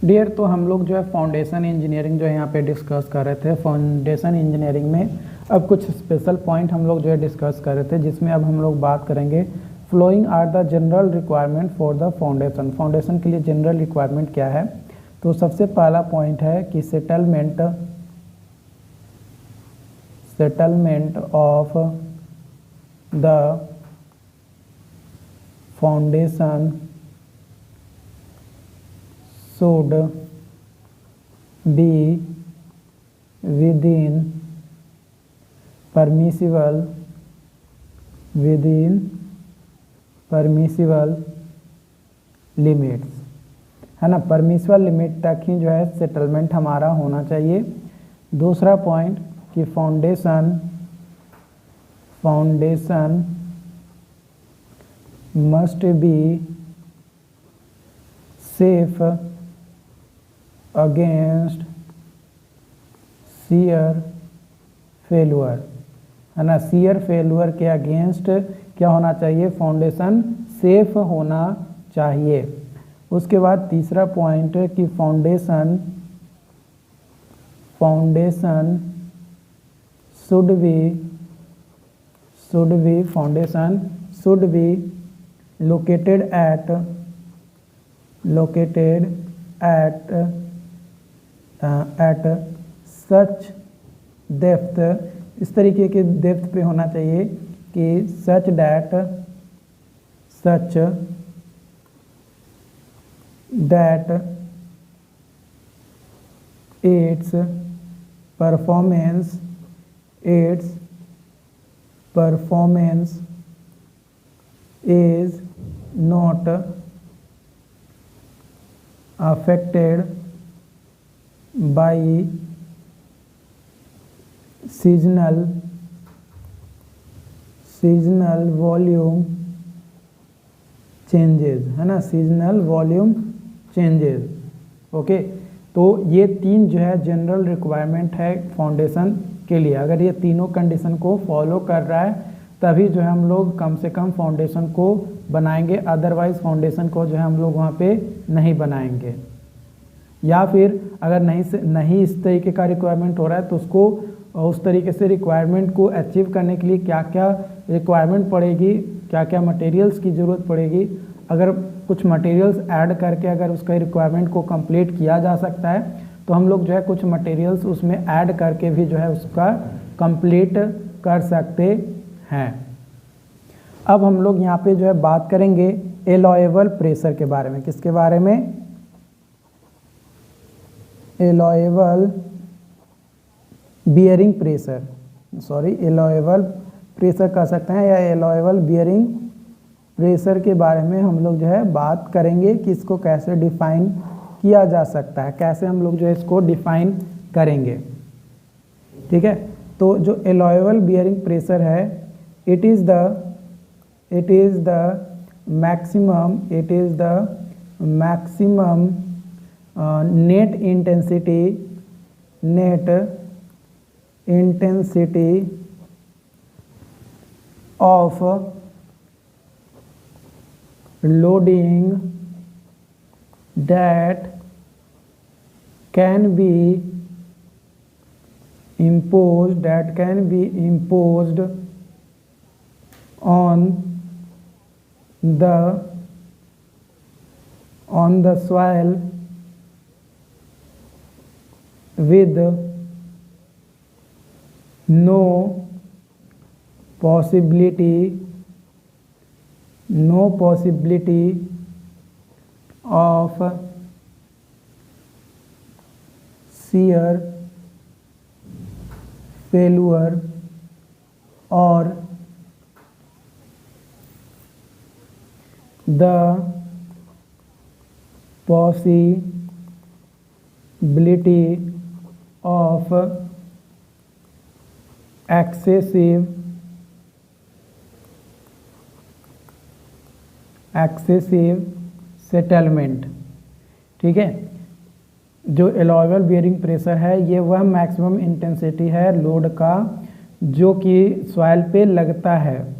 Dear, तो हम लोग जो है फाउंडेशन इंजीनियरिंग जो है यहाँ पे डिस्कस कर रहे थे। फाउंडेशन इंजीनियरिंग में अब कुछ स्पेशल पॉइंट हम लोग जो है डिस्कस कर रहे थे, जिसमें अब हम लोग बात करेंगे following are the general requirement for the foundation. Foundation के लिए जनरल रिक्वायरमेंट क्या है? तो सबसे पहला पॉइंट है कि settlement of the foundation should be within permissible limits, है ना। परमिसिबल लिमिट तक ही जो है सेटलमेंट हमारा होना चाहिए। दूसरा पॉइंट कि foundation must be safe against shear failure, है ना। शियर फेल्यूर के अगेंस्ट क्या होना चाहिए? फाउंडेशन सेफ होना चाहिए। उसके बाद तीसरा पॉइंट कि foundation should be located at such depth, इस तरीके के डेप्थ पे होना चाहिए कि such that it's performance is not affected by seasonal volume changes, है ना। Seasonal volume changes. ओके, तो ये तीन जो है जनरल रिक्वायरमेंट है फाउंडेशन के लिए। अगर ये तीनों कंडीशन को फॉलो कर रहा है तभी जो है हम लोग कम से कम फाउंडेशन को बनाएंगे, अदरवाइज फाउंडेशन को जो है हम लोग वहाँ पे नहीं बनाएंगे। या फिर अगर नहीं इस तरीके का रिक्वायरमेंट हो रहा है तो उसको उस तरीके से रिक्वायरमेंट को अचीव करने के लिए क्या क्या रिक्वायरमेंट पड़ेगी, क्या क्या मटेरियल्स की ज़रूरत पड़ेगी, अगर कुछ मटेरियल्स ऐड करके अगर उसका रिक्वायरमेंट को कंप्लीट किया जा सकता है तो हम लोग जो है कुछ मटेरियल्स उसमें ऐड करके भी जो है उसका कंप्लीट कर सकते हैं। अब हम लोग यहाँ पे जो है बात करेंगे एलॉयबल प्रेशर के बारे में। किसके बारे में? एलॉयबल बियरिंग प्रेशर, एलॉयबल प्रेशर कह सकते हैं या एलॉयबल बियरिंग प्रेशर के बारे में हम लोग जो है बात करेंगे कि इसको कैसे डिफाइन किया जा सकता है, कैसे हम लोग जो है इसको डिफाइन करेंगे। ठीक है, तो जो एलॉयबल बियरिंग प्रेशर है, it is the maximum net intensity of loading that can be imposed on the soil with no possibility of shear failure or the possibility of excessive settlement. ठीक है, जो एलॉयबल बियरिंग प्रेशर है ये वह maximum intensity है load का जो कि सॉइल पे लगता है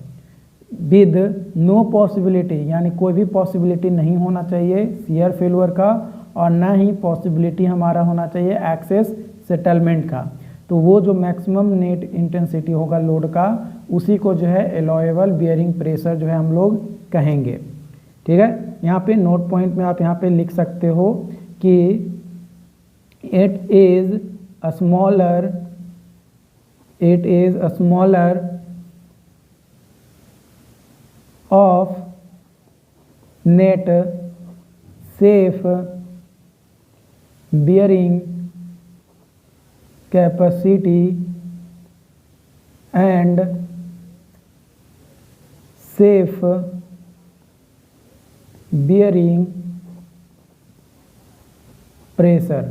विद नो पॉसिबिलिटी, यानी कोई भी पॉसिबिलिटी नहीं होना चाहिए शियर फेल्यूर का और ना ही पॉसिबिलिटी हमारा होना चाहिए एक्सेस सेटलमेंट का। तो वो जो मैक्सिमम नेट इंटेंसिटी होगा लोड का, उसी को जो है अलाउएबल बियरिंग प्रेशर जो है हम लोग कहेंगे। ठीक है, यहाँ पे नोट पॉइंट में आप यहाँ पे लिख सकते हो कि it is a smaller of net safe bearing capacity and safe bearing pressure,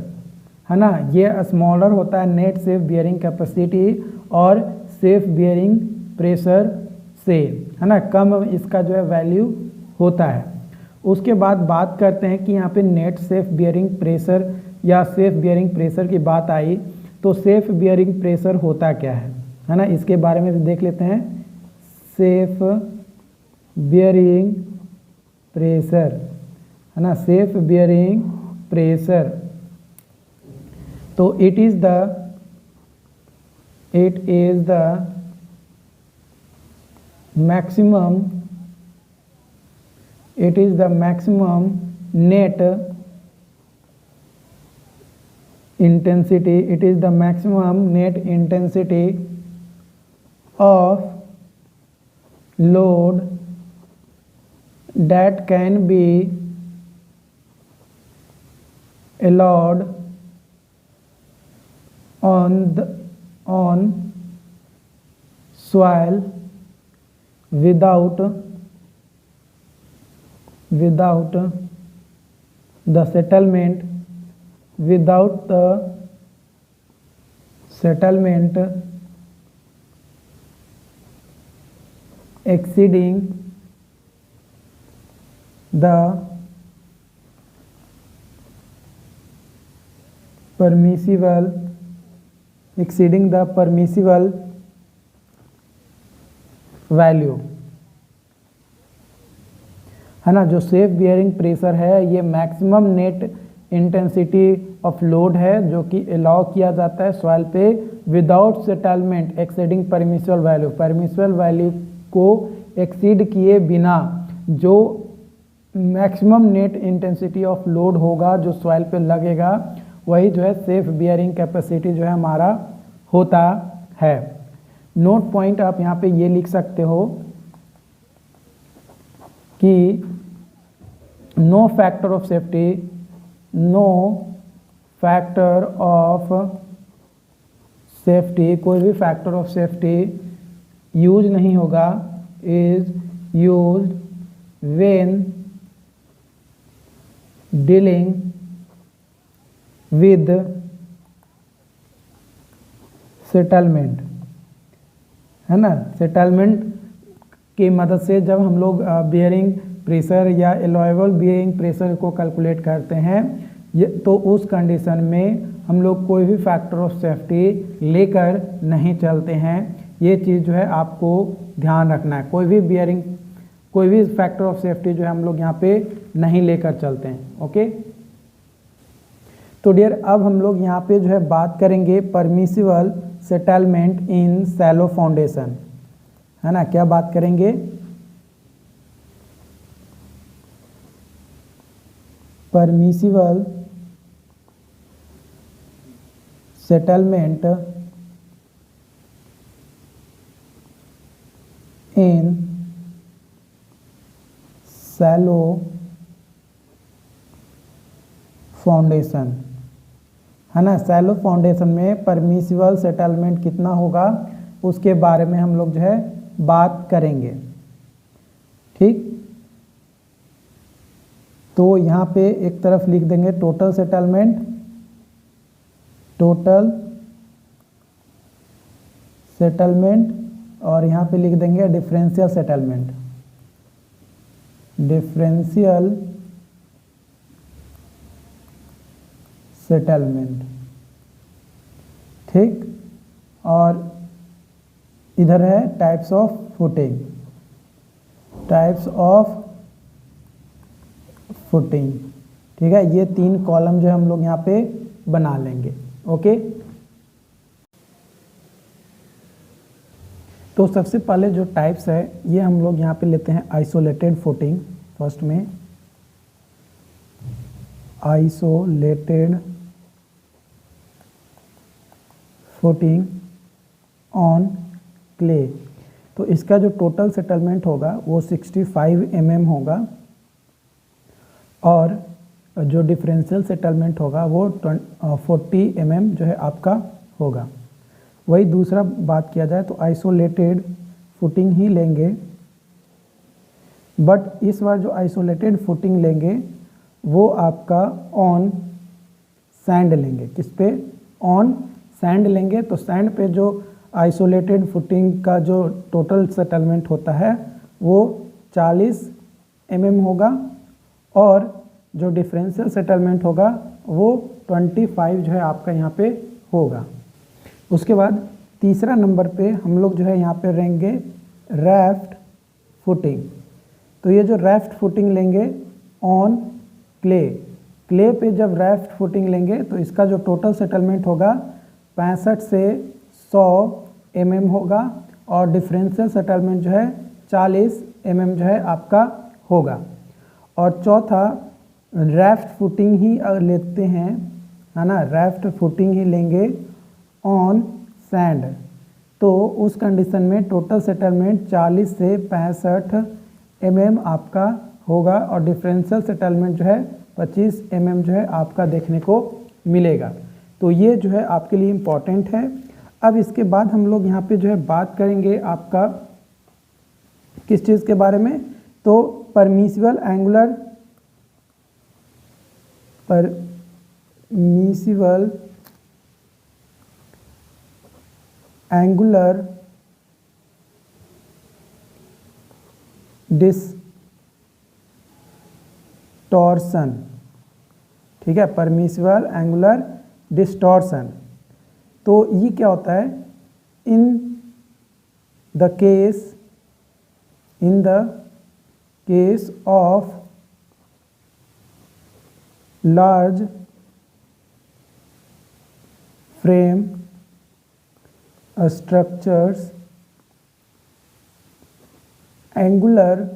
है ना। ये स्मॉलर होता है नेट सेफ बियरिंग कैपेसिटी और सेफ बियरिंग प्रेशर से, है ना, कम इसका जो है वैल्यू होता है। उसके बाद बात करते हैं कि यहाँ पे नेट सेफ बियरिंग प्रेशर या सेफ बियरिंग प्रेशर की बात आई, तो सेफ बियरिंग प्रेशर होता क्या है ना, इसके बारे में भी देख लेते हैं। सेफ बियरिंग प्रेशर, है ना, सेफ बियरिंग प्रेशर, तो it is the maximum net intensity of load that can be allowed on soil without the settlement exceeding the permissible value, है ना। जो सेफ बियरिंग प्रेशर है ये maximum net intensity of load है जो कि allow किया जाता है सॉइल पे without settlement exceeding permissible value, permissible value को एक्सीड किए बिना जो maximum net intensity of load होगा जो सॉइल पे लगेगा, वही जो है सेफ बियरिंग कैपेसिटी जो है हमारा होता है। नोट पॉइंट आप यहाँ पे ये लिख सकते हो कि नो फैक्टर ऑफ सेफ्टी, कोई भी फैक्टर ऑफ सेफ्टी यूज नहीं होगा, is used when dealing with settlement, है ना। सेटलमेंट की मदद से जब हम लोग बियरिंग प्रेशर या अलाउएबल बियरिंग प्रेशर को कैलकुलेट करते हैं, तो उस कंडीशन में हम लोग कोई भी फैक्टर ऑफ सेफ्टी लेकर नहीं चलते हैं। ये चीज़ जो है आपको ध्यान रखना है, कोई भी फैक्टर ऑफ सेफ्टी जो है हम लोग यहाँ पे नहीं लेकर चलते हैं। ओके, तो डियर अब हम लोग यहाँ पे जो है बात करेंगे permissible settlement in shallow foundation, है ना। क्या बात करेंगे? Permissible settlement in shallow foundation, है ना। शैलो फाउंडेशन में परमिसिबल सेटलमेंट कितना होगा उसके बारे में हम लोग जो है बात करेंगे। ठीक, तो यहाँ पे एक तरफ लिख देंगे टोटल सेटलमेंट और यहाँ पे लिख देंगे डिफरेंशियल सेटलमेंट। ठीक, और इधर है टाइप्स ऑफ फुटिंग। ठीक है, ये 3 कॉलम जो है हम लोग यहाँ पे बना लेंगे। ओके, तो सबसे पहले जो टाइप्स है ये हम लोग यहाँ पे लेते हैं आइसोलेटेड फुटिंग। फर्स्ट में आइसोलेटेड फुटिंग ऑन क्ले। तो इसका जो टोटल सेटलमेंट होगा वो 65 mm होगा और जो डिफरेंशियल सेटलमेंट होगा वो 40 mm जो है आपका होगा। वही दूसरा बात किया जाए तो आइसोलेटेड फुटिंग ही लेंगे, बट इस बार जो आइसोलेटेड फुटिंग लेंगे वो आपका ऑन सैंड लेंगे। किस पे? ऑन सैंड लेंगे। तो सैंड पे जो आइसोलेटेड फुटिंग का जो टोटल सेटलमेंट होता है वो 40 mm होगा और जो डिफरेंशियल सेटलमेंट होगा वो 25 जो है आपका यहाँ पे होगा। उसके बाद तीसरा नंबर पे हम लोग जो है यहाँ पे रहेंगे रैफ्ट फुटिंग। तो ये जो रैफ्ट फुटिंग लेंगे ऑन क्ले, क्ले पे जब रैफ्ट फुटिंग लेंगे तो इसका जो टोटल सेटलमेंट होगा 65 से 100 mm होगा और डिफरेंशियल सेटलमेंट जो है 40 mm जो है आपका होगा। और चौथा रैफ्ट फुटिंग ही लेते हैं, है ना, रैफ्ट फुटिंग ही लेंगे ऑन सैंड। तो उस कंडीशन में टोटल सेटलमेंट 40 से 65 mm आपका होगा और डिफरेंशियल सेटलमेंट जो है 25 mm जो है आपका देखने को मिलेगा। तो ये जो है आपके लिए इम्पॉर्टेंट है। अब इसके बाद हम लोग यहाँ पे जो है बात करेंगे आपका किस चीज़ के बारे में, तो परमिसिबल एंगुलर डिस्टॉर्शन। ठीक है, परमिसिबल एंगुलर डिस्टॉर्शन। तो ये क्या होता है? In the case of large frame structures, angular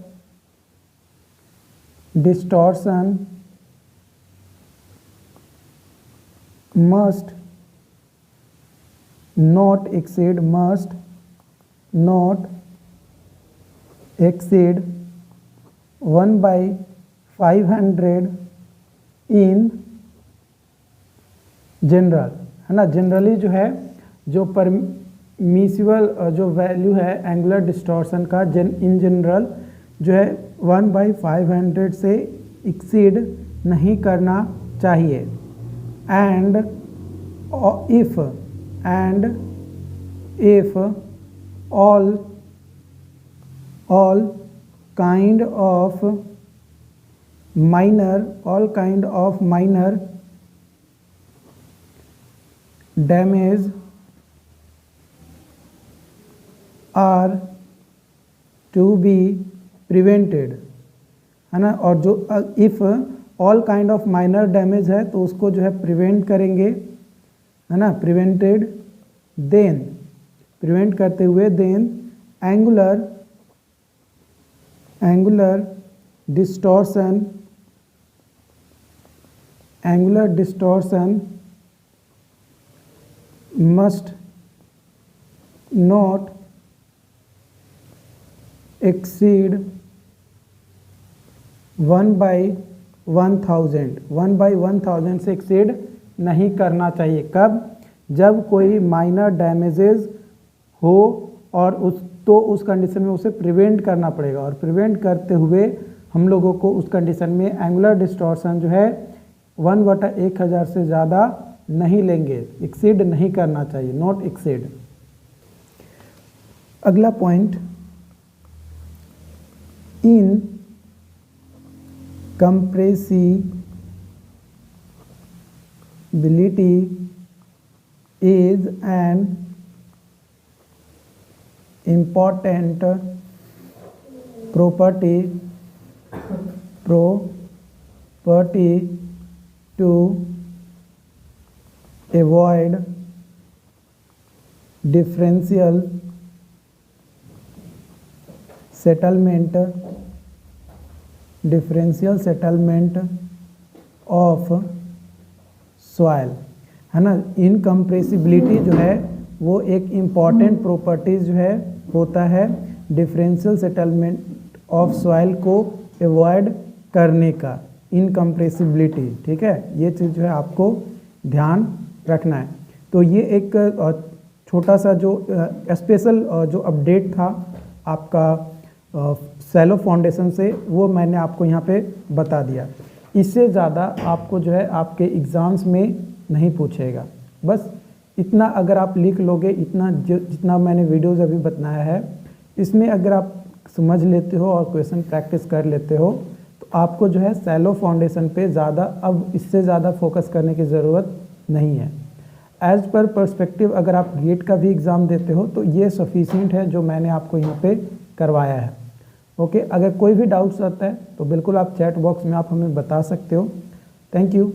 distortion must not exceed 1/500 in general, है ना। जनरली जो है जो परमिसिबल जो वैल्यू है एंगुलर डिस्टॉर्शन का इन जनरल जो है 1/500 से एक्सीड नहीं करना चाहिए। And if all kind of minor damage are to be prevented, है ना। और जो if all kind of minor damage है तो उसको जो है प्रिवेंट करेंगे, है ना, प्रिवेंट करते हुए then angular distortion must not exceed 1/1000 से एक्सीड नहीं करना चाहिए। कब? जब कोई माइनर डैमेजेस हो और उस कंडीशन में उसे प्रिवेंट करना पड़ेगा और प्रिवेंट करते हुए हम लोगों को उस कंडीशन में एंगुलर डिस्टॉर्शन जो है 1/1000 से ज़्यादा नहीं लेंगे, एक्सीड नहीं करना चाहिए, नॉट एक्सीड। अगला point, in compressibility is an important property to avoid differential settlement of soil, है ना। इनकम्प्रेसिबिलिटी जो है वो एक इम्पॉर्टेंट प्रॉपर्टीज जो है होता है डिफरेंशियल सेटलमेंट ऑफ सॉइल को अवॉइड करने का, इनकम्प्रेसिबिलिटी, ठीक है। ये चीज़ जो है आपको ध्यान रखना है। तो ये एक छोटा सा जो स्पेशल जो अपडेट था आपका शैलो फाउंडेशन से, वो मैंने आपको यहाँ पे बता दिया। इससे ज़्यादा आपको जो है आपके एग्ज़ाम्स में नहीं पूछेगा। बस इतना अगर आप लिख लोगे, इतना जितना मैंने वीडियोज़ अभी बताया है, इसमें अगर आप समझ लेते हो और क्वेश्चन प्रैक्टिस कर लेते हो तो आपको जो है शैलो फाउंडेशन पे ज़्यादा, अब इससे ज़्यादा फोकस करने की ज़रूरत नहीं है। एज़ पर पर्सपेक्टिव अगर आप गेट का भी एग्ज़ाम देते हो तो ये सफिशिएंट है जो मैंने आपको यहाँ पे करवाया है। ओके, अगर कोई भी डाउट्स आता है तो बिल्कुल आप चैट बॉक्स में आप हमें बता सकते हो। Thank you.